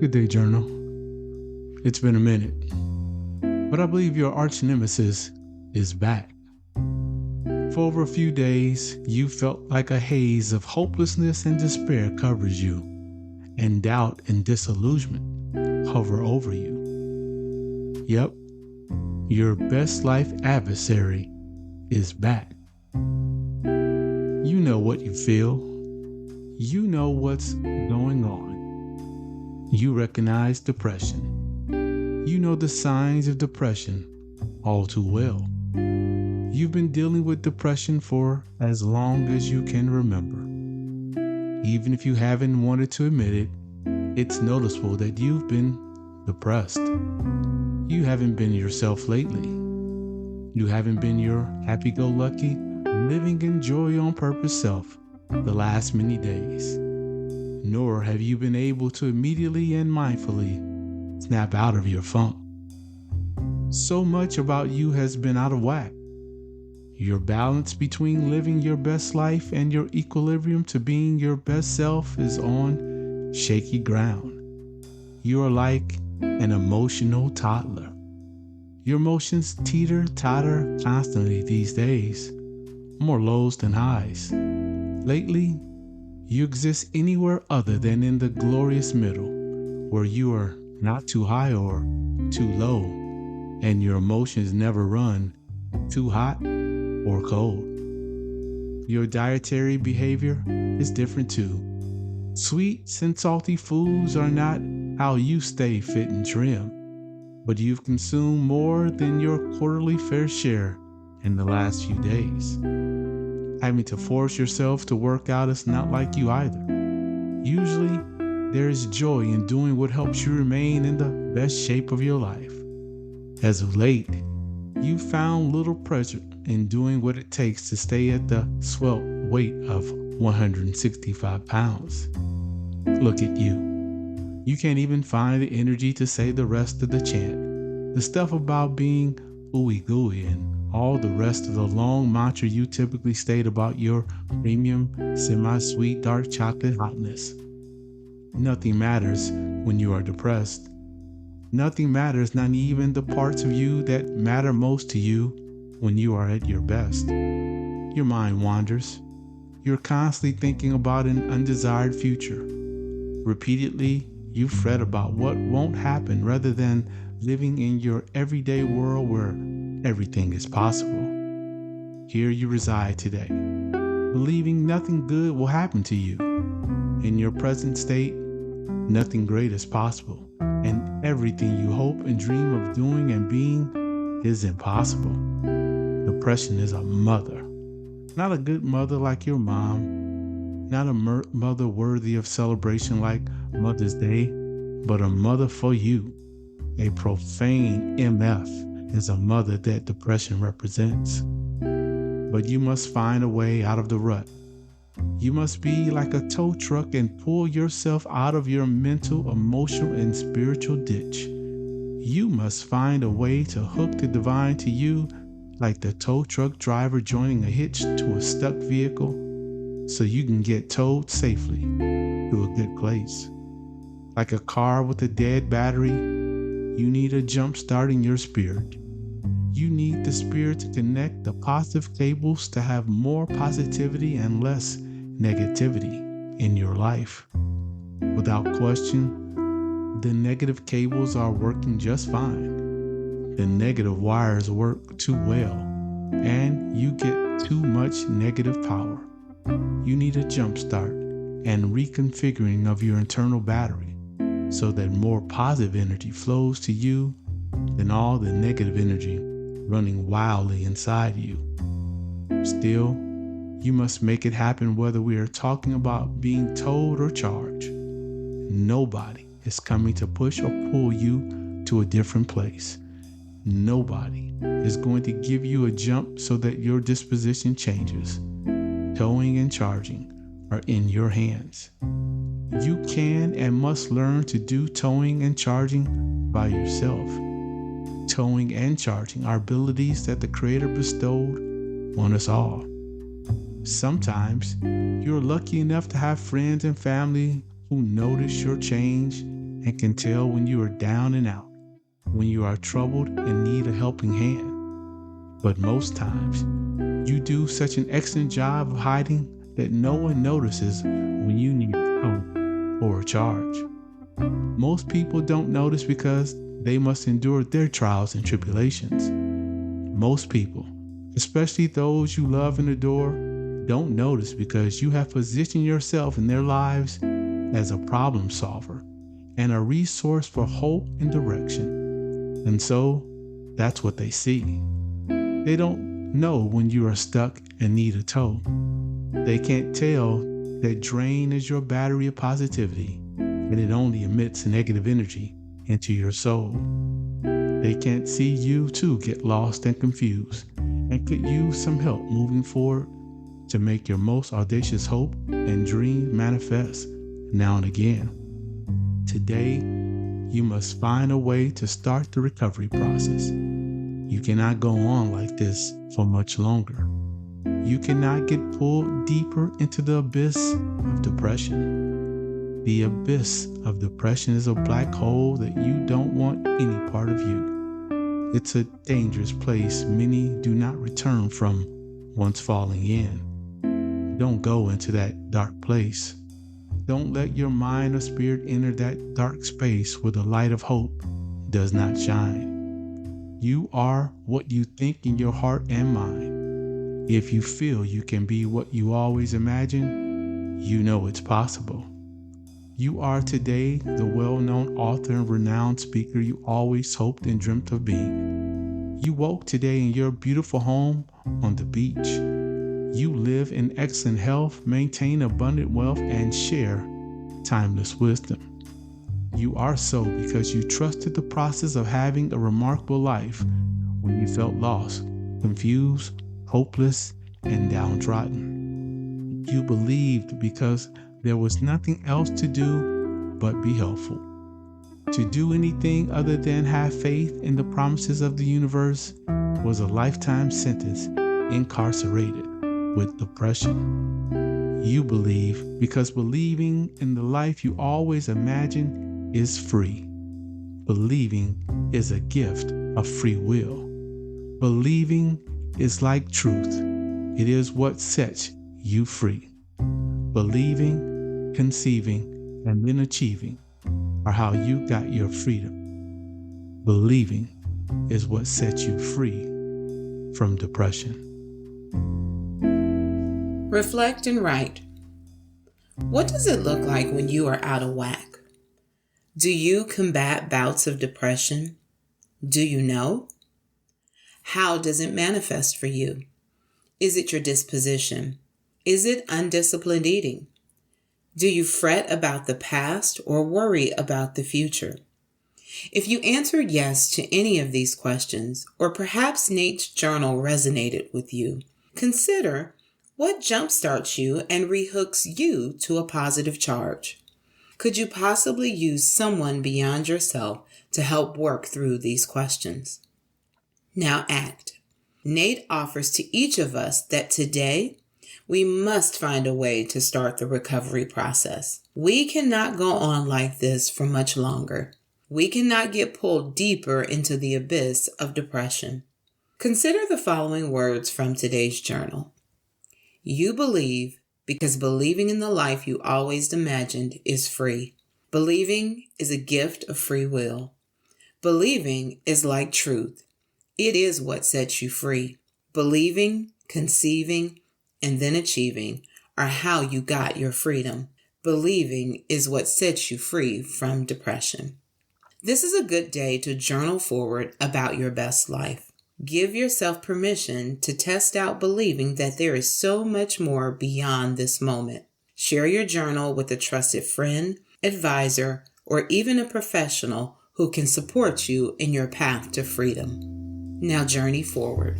Good day, Journal. It's been a minute, but I believe your arch nemesis is back. For over a few days, you felt like a haze of hopelessness and despair covers you, and doubt and disillusionment hover over you. Yep, your best life adversary is back. You know what you feel. You know what's going on. You recognize depression. You know the signs of depression all too well. You've been dealing with depression for as long as you can remember. Even if you haven't wanted to admit it, it's noticeable that you've been depressed. You haven't been yourself lately. You haven't been your happy-go-lucky, living in joy on purpose self the last many days. Nor have you been able to immediately and mindfully snap out of your funk. So much about you has been out of whack. Your balance between living your best life and your equilibrium to being your best self is on shaky ground. You are like an emotional toddler. Your emotions teeter-totter constantly these days, more lows than highs. Lately, you exist anywhere other than in the glorious middle, where you are not too high or too low, and your emotions never run too hot or cold. Your dietary behavior is different too. Sweets and salty foods are not how you stay fit and trim, but you've consumed more than your quarterly fair share in the last few days. Having to force yourself to work out is not like you either. Usually, there is joy in doing what helps you remain in the best shape of your life. As of late, you found little pleasure in doing what it takes to stay at the svelte weight of 165 pounds. Look at you. You can't even find the energy to say the rest of the chant, the stuff about being ooey gooey and all the rest of the long mantra you typically state about your premium, semi-sweet dark chocolate hotness. Nothing matters when you are depressed. Nothing matters, not even the parts of you that matter most to you when you are at your best. Your mind wanders. You're constantly thinking about an undesired future. Repeatedly, you fret about what won't happen rather than living in your everyday world where everything is possible. Here you reside today, believing nothing good will happen to you. In your present state, nothing great is possible, and everything you hope and dream of doing and being is impossible. Depression is a mother, not a good mother like your mom, not a mother worthy of celebration like Mother's Day, but a mother for you. A profane MF is a mother that depression represents. But you must find a way out of the rut. You must be like a tow truck and pull yourself out of your mental, emotional, and spiritual ditch. You must find a way to hook the divine to you like the tow truck driver joining a hitch to a stuck vehicle so you can get towed safely to a good place. Like a car with a dead battery, you need a jump start in your spirit. You need the spirit to connect the positive cables to have more positivity and less negativity in your life. Without question, the negative cables are working just fine. The negative wires work too well, and you get too much negative power. You need a jump start and reconfiguring of your internal battery so that more positive energy flows to you than all the negative energy running wildly inside you. Still, you must make it happen whether we are talking about being told or charged. Nobody is coming to push or pull you to a different place. Nobody is going to give you a jump so that your disposition changes. Towing and charging are in your hands. You can and must learn to do towing and charging by yourself. Towing and charging are abilities that the Creator bestowed on us all. Sometimes you're lucky enough to have friends and family who notice your change and can tell when you are down and out, when you are troubled and need a helping hand. But most times, you do such an excellent job of hiding that no one notices when you need a tow or a charge. Most people don't notice because they must endure their trials and tribulations. Most people, especially those you love and adore, don't notice because you have positioned yourself in their lives as a problem solver and a resource for hope and direction. And so, that's what they see. They don't know when you are stuck and need a tow. They can't tell that drain is your battery of positivity and it only emits negative energy into your soul. They can't see you too get lost and confused and could use some help moving forward to make your most audacious hope and dream manifest now and again. Today, you must find a way to start the recovery process. You cannot go on like this for much longer. You cannot get pulled deeper into the abyss of depression. The abyss of depression is a black hole that you don't want any part of you. It's a dangerous place many do not return from once falling in. Don't go into that dark place. Don't let your mind or spirit enter that dark space where the light of hope does not shine. You are what you think in your heart and mind. If you feel you can be what you always imagine, you know it's possible. You are today the well-known author and renowned speaker you always hoped and dreamt of being. You woke today in your beautiful home on the beach. You live in excellent health, maintain abundant wealth, and share timeless wisdom. You are so because you trusted the process of having a remarkable life when you felt lost, confused, hopeless, and downtrodden. You believed because there was nothing else to do but be helpful. To do anything other than have faith in the promises of the universe was a lifetime sentence, incarcerated with depression. You believe because believing in the life you always imagined is free. Believing is a gift of free will. Believing is like truth. It is what sets you free. Believing, conceiving, and then achieving are how you got your freedom. Believing is what sets you free from depression. Reflect and write. What does it look like when you are out of whack? Do you combat bouts of depression? Do you know? How does it manifest for you? Is it your disposition? Is it undisciplined eating? Do you fret about the past or worry about the future? If you answered yes to any of these questions, or perhaps Nate's journal resonated with you, consider what jumpstarts you and rehooks you to a positive charge. Could you possibly use someone beyond yourself to help work through these questions? Now act. Nate offers to each of us that today we must find a way to start the recovery process. We cannot go on like this for much longer. We cannot get pulled deeper into the abyss of depression. Consider the following words from today's journal. You believe because believing in the life you always imagined is free. Believing is a gift of free will. Believing is like truth. It is what sets you free. Believing, conceiving, and then achieving are how you got your freedom. Believing is what sets you free from depression. This is a good day to journal forward about your best life. Give yourself permission to test out believing that there is so much more beyond this moment. Share your journal with a trusted friend, advisor, or even a professional who can support you in your path to freedom. Now journey forward.